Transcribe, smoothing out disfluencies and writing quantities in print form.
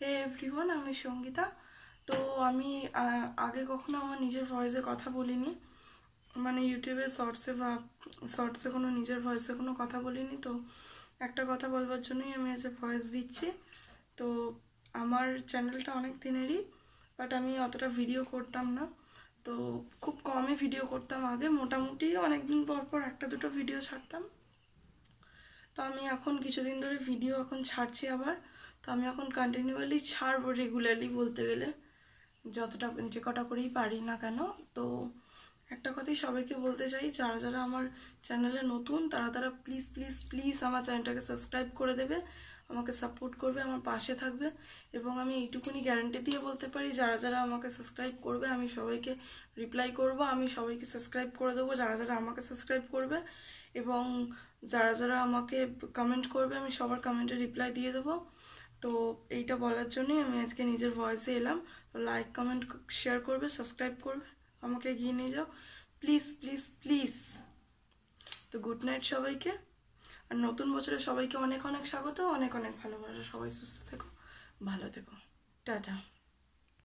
হে everyone, আমি সঙ্গীতা। তো আমি আগে কখনো আমার নিজের ভয়েসে কথা বলিনি, মানে ইউটিউবে শর্টসে কোনো নিজের ভয়েসে কোনো কথা বলিনি। তো একটা কথা বলবার জন্যই আমি আজ ভয়েস দিচ্ছি। তো আমার চ্যানেলটা অনেক দিনেরই, বাট আমি অতটা ভিডিও করতাম না। তো খুব কমই ভিডিও করতাম আগে, মোটামুটি অনেকদিন পর পর একটা দুটো ভিডিও ছাড়তাম। তো আমি এখন কিছুদিন ধরে ভিডিও এখন ছাড়ছি আবার। তো আমি এখন কন্টিনিউয়ালি ছাড়বো, রেগুলারলি বলতে গেলে যতটা যে কটা করেই পারি না কেন। তো একটা কথাই সবাইকে বলতে চাই, যারা যারা আমার চ্যানেলে নতুন তারা তারা প্লিজ প্লিজ প্লিজ আমার চ্যানেলটাকে সাবস্ক্রাইব করে দেবে, আমাকে সাপোর্ট করবে, আমার পাশে থাকবে। এবং আমি এইটুকুনি গ্যারান্টি দিয়ে বলতে পারি, যারা যারা আমাকে সাবস্ক্রাইব করবে আমি সবাইকে রিপ্লাই করব, আমি সবাইকে সাবস্ক্রাইব করে দেবো যারা যারা আমাকে সাবস্ক্রাইব করবে। এবং যারা যারা আমাকে কমেন্ট করবে আমি সবার কমেন্টে রিপ্লাই দিয়ে দেবো। তো এইটা বলার জন্যই আমি আজকে নিজের ভয়েসে এলাম। তো লাইক কমেন্ট শেয়ার করবে, সাবস্ক্রাইব করবে, আমাকে এগিয়ে নিয়ে যাও প্লিজ প্লিজ প্লিজ। তো গুড নাইট সবাইকে, আর নতুন বছরে সবাইকে অনেক অনেক স্বাগত, অনেক অনেক ভালোবাসা। সবাই সুস্থ থেকো, ভালো থেকো, টাটা।